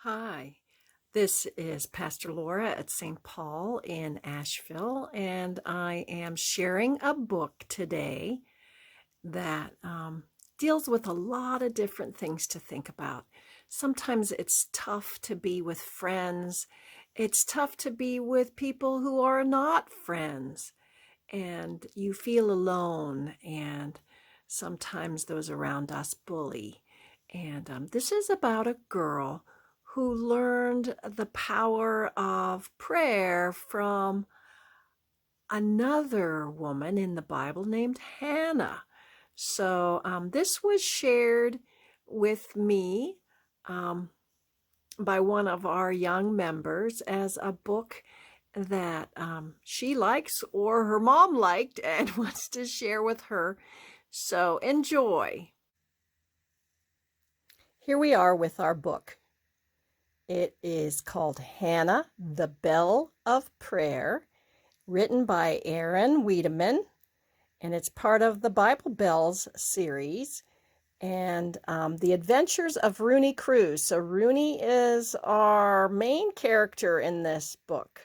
Hi, this is Pastor Laura at St. Paul in Asheville, and I am sharing a book today that deals with a lot of different things to think about. Sometimes it's tough to be with friends. It's tough to be with people who are not friends, and you feel alone, and sometimes those around us bully. And this is about a girl who learned the power of prayer from another woman in the Bible named Hannah. So this was shared with me by one of our young members as a book that she likes or her mom liked and wants to share with her. So enjoy. Here we are with our book. It is called Hannah, the Belle of Prayer, written by Erin Weidemann, and it's part of the Bible Bells series and the Adventures of Rooney Cruz. So Rooney is our main character in this book.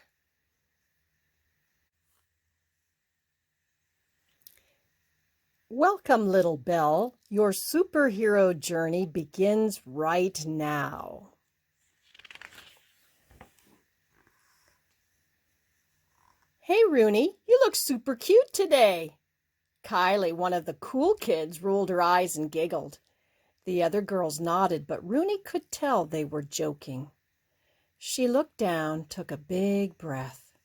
Welcome, little Belle. Your superhero journey begins right now. Hey, Rooney, you look super cute today. Kylie, one of the cool kids, rolled her eyes and giggled. The other girls nodded, but Rooney could tell they were joking. She looked down, took a big breath.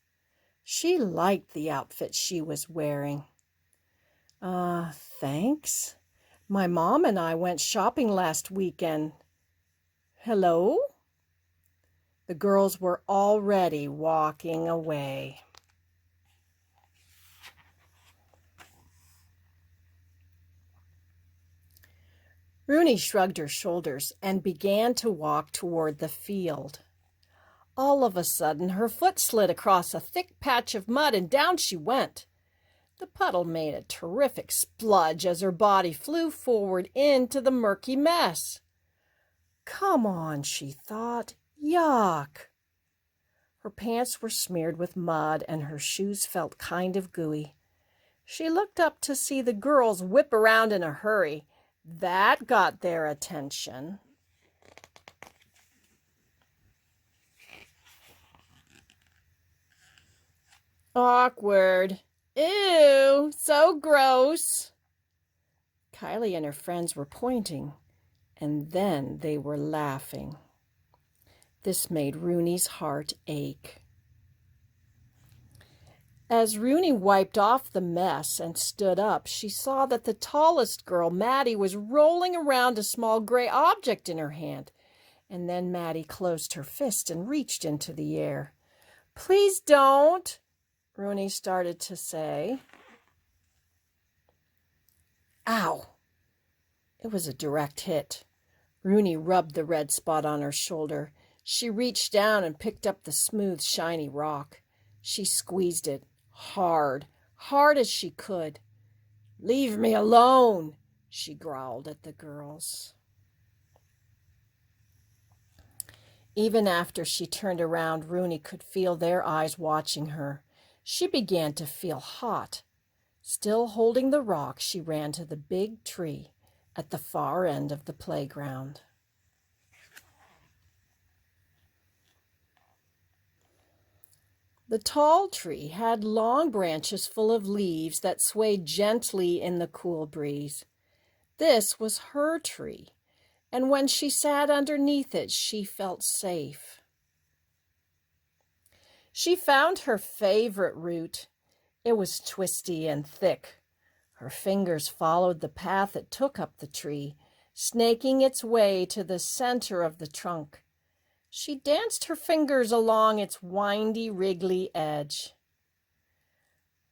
She liked the outfit she was wearing. Thanks. My mom and I went shopping last weekend. Hello? The girls were already walking away. Rooney shrugged her shoulders and began to walk toward the field. All of a sudden, her foot slid across a thick patch of mud and down she went. The puddle made a terrific spludge as her body flew forward into the murky mess. Come on, she thought. Yuck! Her pants were smeared with mud and her shoes felt kind of gooey. She looked up to see the girls whip around in a hurry. That got their attention. Awkward. Ew, so gross. Kylie and her friends were pointing, and then they were laughing. This made Rooney's heart ache. As Rooney wiped off the mess and stood up, she saw that the tallest girl, Maddie, was rolling around a small gray object in her hand. And then Maddie closed her fist and reached into the air. Please don't, Rooney started to say. Ow! It was a direct hit. Rooney rubbed the red spot on her shoulder. She reached down and picked up the smooth, shiny rock. She squeezed it. Hard as she could. Leave me alone, she growled at the girls. Even after she turned around, Rooney could feel their eyes watching her. She began to feel hot. Still holding the rock, she ran to the big tree at the far end of the playground. The tall tree had long branches full of leaves that swayed gently in the cool breeze. This was her tree, and when she sat underneath it, she felt safe. She found her favorite root. It was twisty and thick. Her fingers followed the path it took up the tree, snaking its way to the center of the trunk. She danced her fingers along its windy, wriggly edge.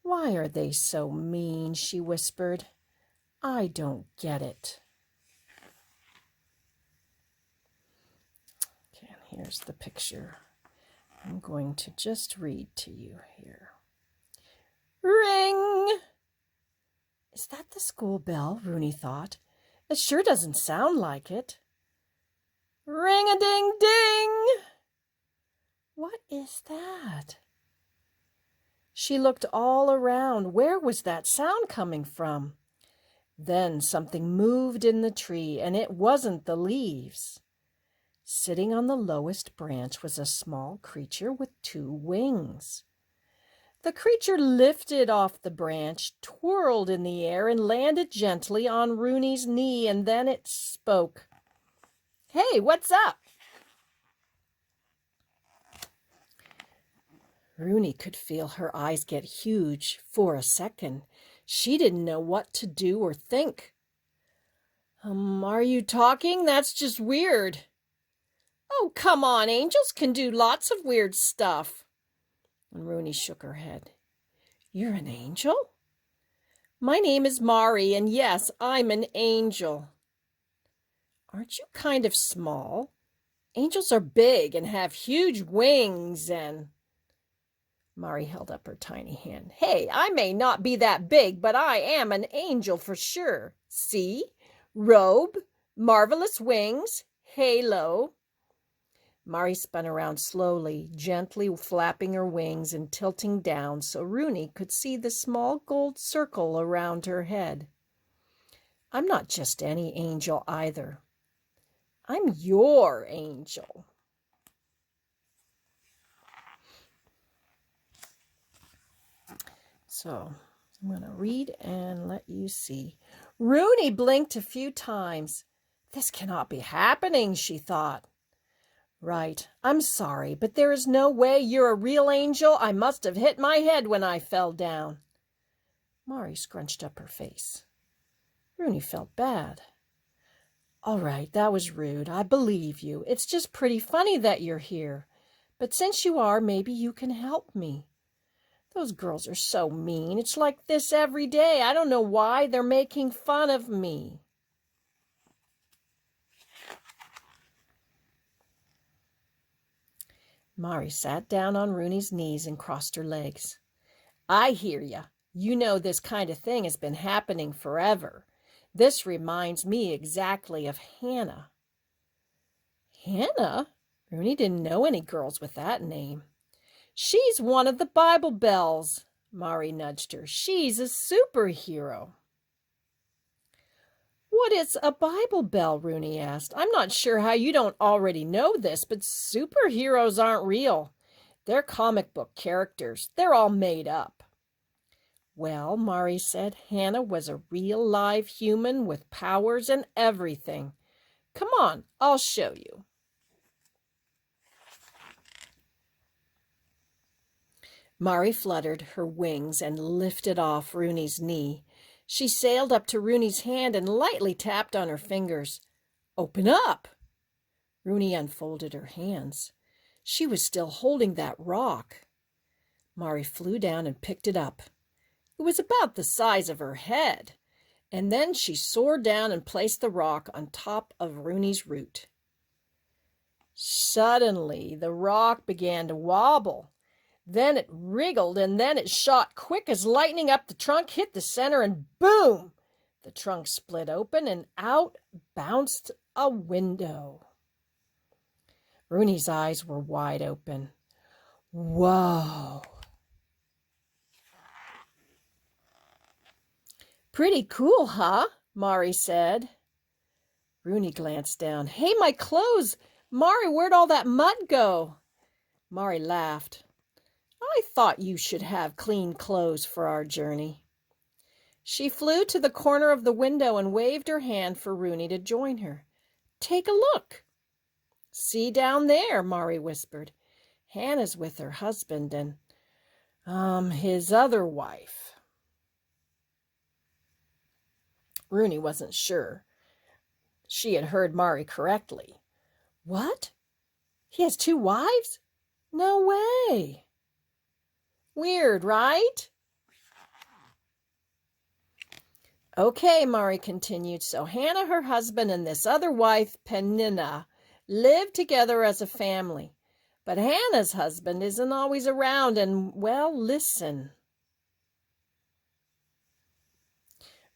Why are they so mean? She whispered. I don't get it. Okay, and here's the picture. I'm going to just read to you here. Ring! Is that the school bell? Rooney thought. It sure doesn't sound like it. Ring-a-ding-ding! What is that? She looked all around. Where was that sound coming from? Then something moved in the tree, and it wasn't the leaves. Sitting on the lowest branch was a small creature with 2 wings. The creature lifted off the branch, twirled in the air, and landed gently on Rooney's knee, and then it spoke. "Hey, what's up?" Rooney could feel her eyes get huge for a second. She didn't know what to do or think. Are you talking? That's just weird." "Oh, come on, angels can do lots of weird stuff." And Rooney shook her head. "You're an angel?" "My name is Mari, and yes, I'm an angel." "Aren't you kind of small? Angels are big and have huge wings and—" Mari held up her tiny hand. "Hey, I may not be that big, but I am an angel for sure. See? Robe, marvelous wings, halo." Mari spun around slowly, gently flapping her wings and tilting down so Rooney could see the small gold circle around her head. "I'm not just any angel either. I'm your angel." So I'm going to read and let you see. Rooney blinked a few times. "This cannot be happening," she thought. "Right, I'm sorry, but there is no way you're a real angel. I must have hit my head when I fell down." Mari scrunched up her face. Rooney felt bad. "All right, that was rude. I believe you. It's just pretty funny that you're here. But since you are, maybe you can help me. Those girls are so mean. It's like this every day. I don't know why they're making fun of me." Mari sat down on Rooney's knees and crossed her legs. "I hear ya. You know this kind of thing has been happening forever. This reminds me exactly of Hannah." "Hannah?" Rooney didn't know any girls with that name. "She's one of the Bible Belles." Mari nudged her. "She's a superhero." "What is a Bible Belle?" Rooney asked. "I'm not sure how you don't already know this, but superheroes aren't real. They're comic book characters. They're all made up." "Well," Mari said, "Hannah was a real live human with powers and everything. Come on, I'll show you." Mari fluttered her wings and lifted off Rooney's knee. She sailed up to Rooney's hand and lightly tapped on her fingers. "Open up!" Rooney unfolded her hands. She was still holding that rock. Mari flew down and picked it up. It was about the size of her head, and then she soared down and placed the rock on top of Rooney's root. Suddenly, the rock began to wobble. Then it wriggled, and then it shot quick as lightning up the trunk, hit the center, and boom! The trunk split open, and out bounced a window. Rooney's eyes were wide open. "Whoa! Pretty cool, huh?" Mari said. Rooney glanced down. "Hey, my clothes! Mari, where'd all that mud go?" Mari laughed. "I thought you should have clean clothes for our journey." She flew to the corner of the window and waved her hand for Rooney to join her. "Take a look." "See down there," Mari whispered. "Hannah's with her husband and, his other wife." Rooney wasn't sure she had heard Mari correctly. "What? He has 2 wives? No way." "Weird, right?" "Okay," Mari continued. "So Hannah, her husband, and this other wife, Penina, live together as a family. But Hannah's husband isn't always around and, well, listen."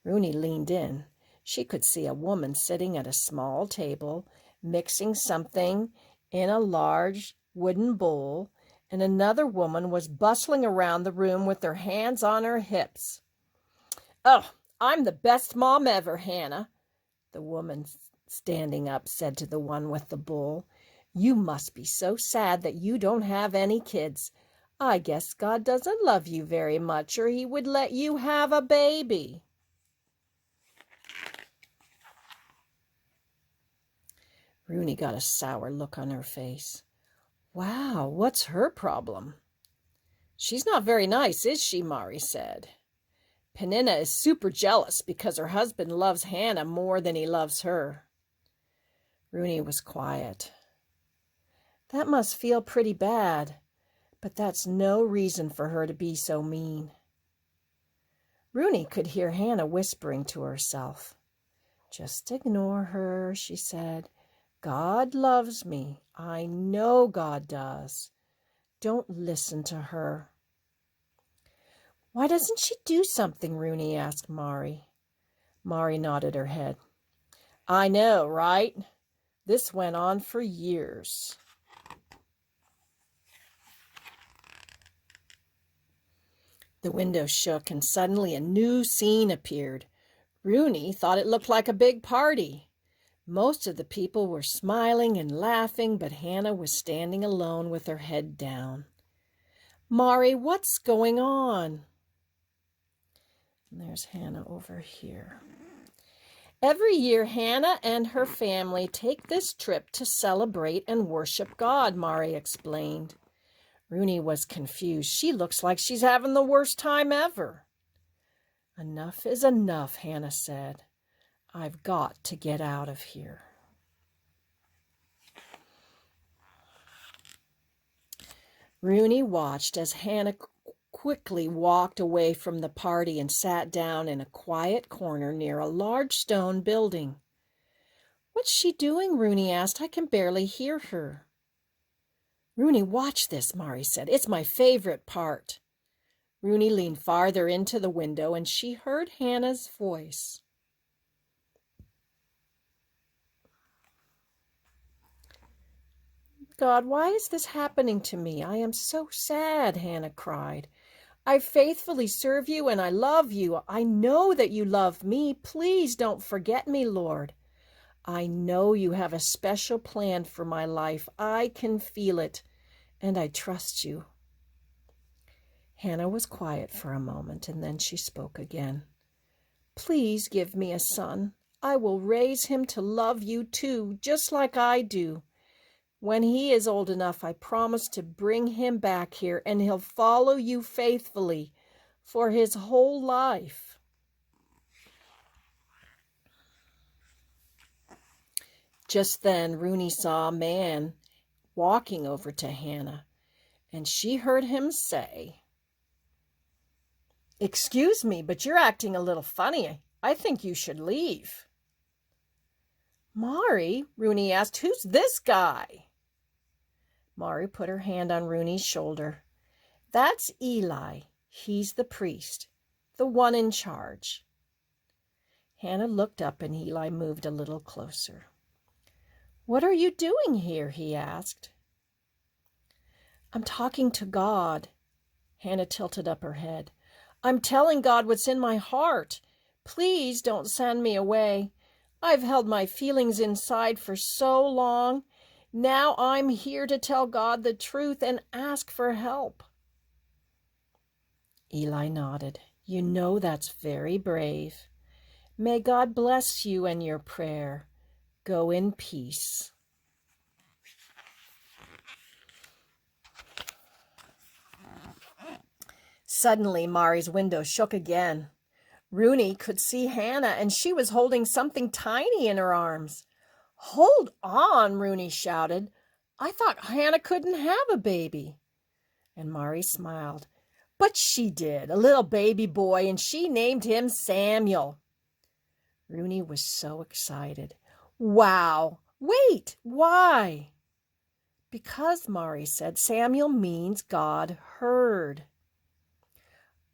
Rooney leaned in. She could see a woman sitting at a small table, mixing something in a large wooden bowl. and another woman was bustling around the room with her hands on her hips. "Oh, I'm the best mom ever, Hannah," the woman standing up said to the one with the bull. "You must be so sad that you don't have any kids. I guess God doesn't love you very much, or he would let you have a baby." Rooney got a sour look on her face. "Wow, what's her problem?" "She's not very nice, is she?" Mari said. "Penina is super jealous because her husband loves Hannah more than he loves her." Rooney was quiet. "That must feel pretty bad, but that's no reason for her to be so mean." Rooney could hear Hannah whispering to herself. "Just ignore her," she said. "God loves me. I know God does. Don't listen to her." "Why doesn't she do something?" Rooney asked Mari. Mari nodded her head. "I know, right? This went on for years." The window shook and suddenly a new scene appeared. Rooney thought it looked like a big party. Most of the people were smiling and laughing, but Hannah was standing alone with her head down. "Mari, what's going on?" And there's Hannah over here. "Every year, Hannah and her family take this trip to celebrate and worship God," Mari explained. Rooney was confused. "She looks like she's having the worst time ever." "Enough is enough," Hannah said. "I've got to get out of here." Rooney watched as Hannah quickly walked away from the party and sat down in a quiet corner near a large stone building. "What's she doing?" Rooney asked. "I can barely hear her." "Rooney, watch this," Mari said. "It's my favorite part." Rooney leaned farther into the window and she heard Hannah's voice. "God, why is this happening to me? I am so sad," Hannah cried. "I faithfully serve you and I love you. I know that you love me. Please don't forget me, Lord. I know you have a special plan for my life. I can feel it, and I trust you." Hannah was quiet for a moment, and then she spoke again. "Please give me a son. I will raise him to love you too, just like I do. When he is old enough, I promise to bring him back here, and he'll follow you faithfully for his whole life." Just then, Rooney saw a man walking over to Hannah, and she heard him say, "Excuse me, but you're acting a little funny. I think you should leave." "Mari," Rooney asked, "who's this guy?" Mari put her hand on Rooney's shoulder. "That's Eli. He's the priest, the one in charge." Hannah looked up and Eli moved a little closer. "What are you doing here?" he asked. "I'm talking to God." Hannah tilted up her head. "I'm telling God what's in my heart. Please don't send me away. I've held my feelings inside for so long. Now I'm here to tell God the truth and ask for help." Eli nodded. "You know that's very brave. May God bless you and your prayer. Go in peace." Suddenly, Mari's window shook again. Rooney could see Hannah, and she was holding something tiny in her arms. "Hold on," Rooney shouted. "I thought Hannah couldn't have a baby." And Mari smiled. "But she did, a little baby boy, and she named him Samuel." Rooney was so excited. "Wow! Wait, why?" "Because," Mari said, "Samuel means God heard."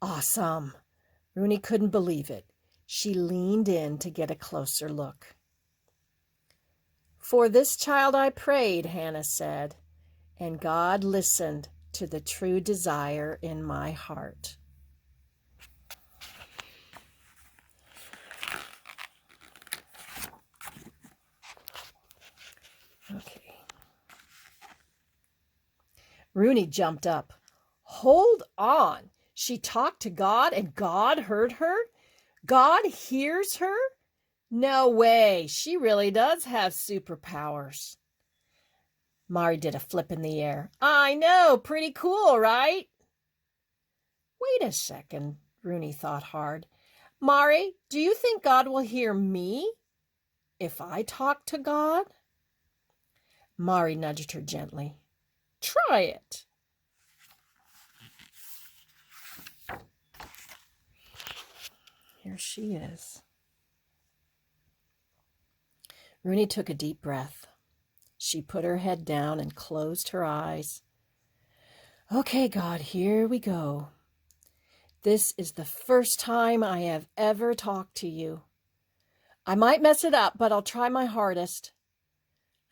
"Awesome!" Rooney couldn't believe it. She leaned in to get a closer look. "For this child I prayed," Hannah said, "and God listened. to the true desire in my heart. Okay. Rooney jumped up. Hold on. She talked to God and God heard her? God hears her? No way. She really does have superpowers. Mari did a flip in the air. I know. Pretty cool, right? Wait a second, Rooney thought hard. Mari, do you think God will hear me if I talk to God? Mari nudged her gently. Try it. Here she is. Rooney took a deep breath. She put her head down and closed her eyes. Okay, God, here we go. This is the first time I have ever talked to you. I might mess it up, but I'll try my hardest.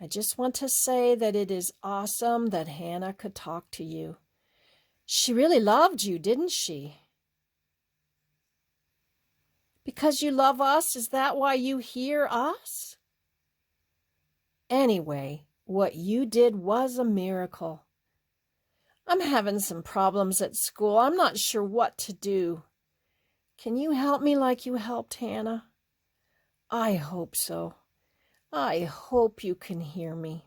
I just want to say that it is awesome that Hannah could talk to you. She really loved you, didn't she? Because you love us, is that why you hear us? Anyway, what you did was a miracle. I'm having some problems at school. I'm not sure what to do. Can you help me like you helped Hannah? I hope so. I hope you can hear me.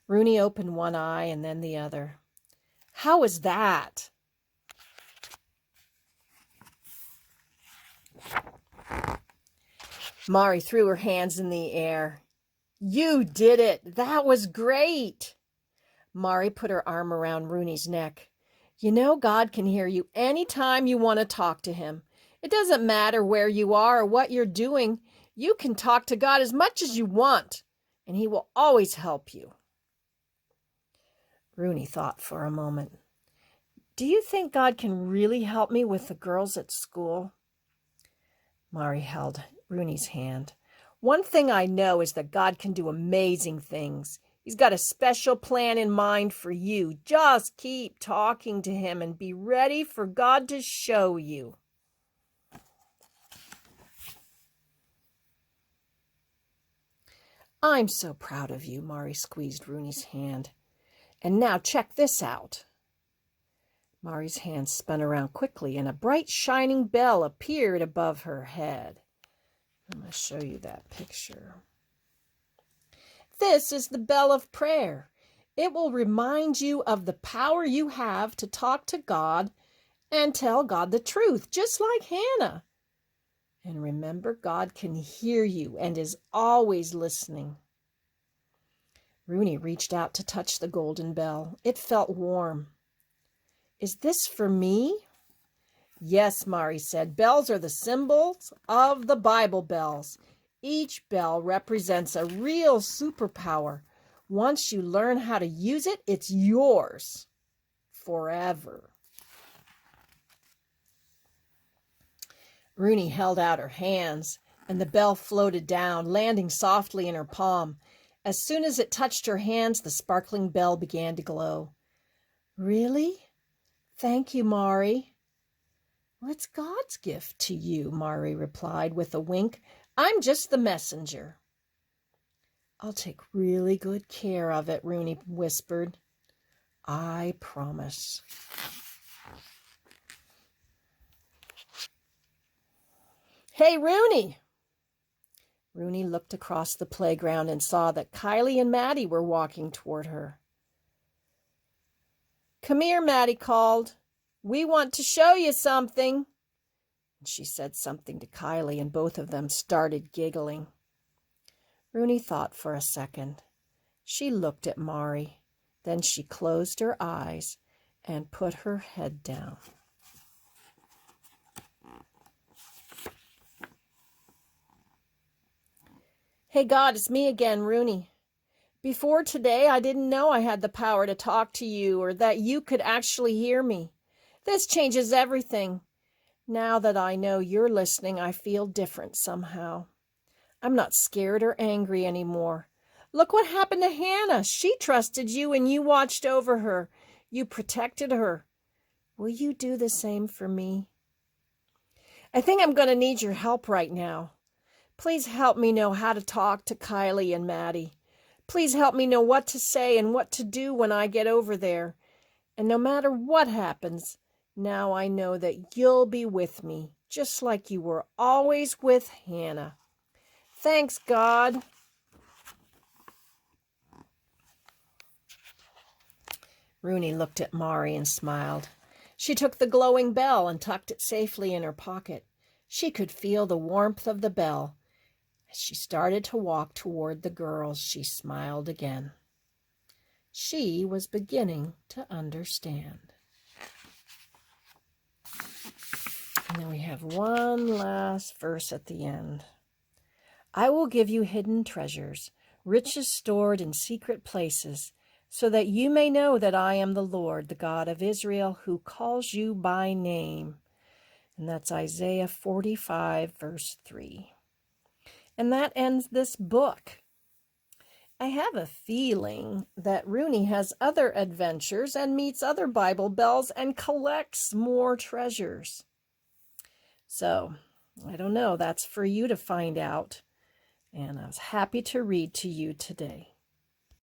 Rooney opened one eye and then the other. How is that? Mari threw her hands in the air. You did it. That was great. Mari put her arm around Rooney's neck. You know, God can hear you anytime you want to talk to him. It doesn't matter where you are or what you're doing. You can talk to God as much as you want, and he will always help you. Rooney thought for a moment. Do you think God can really help me with the girls at school? Mari held Rooney's hand. One thing I know is that God can do amazing things. He's got a special plan in mind for you. Just keep talking to him and be ready for God to show you. I'm so proud of you, Mari squeezed Rooney's hand. And now check this out. Mari's hand spun around quickly and a bright shining bell appeared above her head. I'm going to show you that picture. This is the Belle of Prayer. It will remind you of the power you have to talk to God and tell God the truth, just like Hannah. And remember, God can hear you and is always listening. Rooney reached out to touch the golden bell. It felt warm. Is this for me? Yes, Mari said. Bells are the symbols of the Bible bells. Each bell represents a real superpower. Once you learn how to use it, it's yours forever. Rooney held out her hands, and the bell floated down, landing softly in her palm. As soon as it touched her hands, the sparkling bell began to glow. Really? Thank you, Mari. Well, it's God's gift to you, Mari replied with a wink. I'm just the messenger. I'll take really good care of it, Rooney whispered. I promise. Hey, Rooney! Rooney looked across the playground and saw that Kylie and Maddie were walking toward her. Come here, Maddie called. We want to show you something. She said something to Kylie, and both of them started giggling. Rooney thought for a second. She looked at Mari. Then she closed her eyes and put her head down. Hey, God, it's me again, Rooney. Before today, I didn't know I had the power to talk to you or that you could actually hear me. This changes everything. Now that I know you're listening, I feel different somehow. I'm not scared or angry anymore. Look what happened to Hannah. She trusted you and you watched over her. You protected her. Will you do the same for me? I think I'm going to need your help right now. Please help me know how to talk to Kylie and Maddie. Please help me know what to say and what to do when I get over there. And no matter what happens, now I know that you'll be with me, just like you were always with Hannah. Thanks, God. Rooney looked at Mari and smiled. She took the glowing bell and tucked it safely in her pocket. She could feel the warmth of the bell. As she started to walk toward the girls, she smiled again. She was beginning to understand. And then we have one last verse at the end. I will give you hidden treasures, riches stored in secret places, so that you may know that I am the Lord, the God of Israel, who calls you by name. And that's Isaiah 45, verse 3. And that ends this book. I have a feeling that Rooney has other adventures and meets other Bible bells and collects more treasures. So, I don't know. That's for you to find out. And I was happy to read to you today.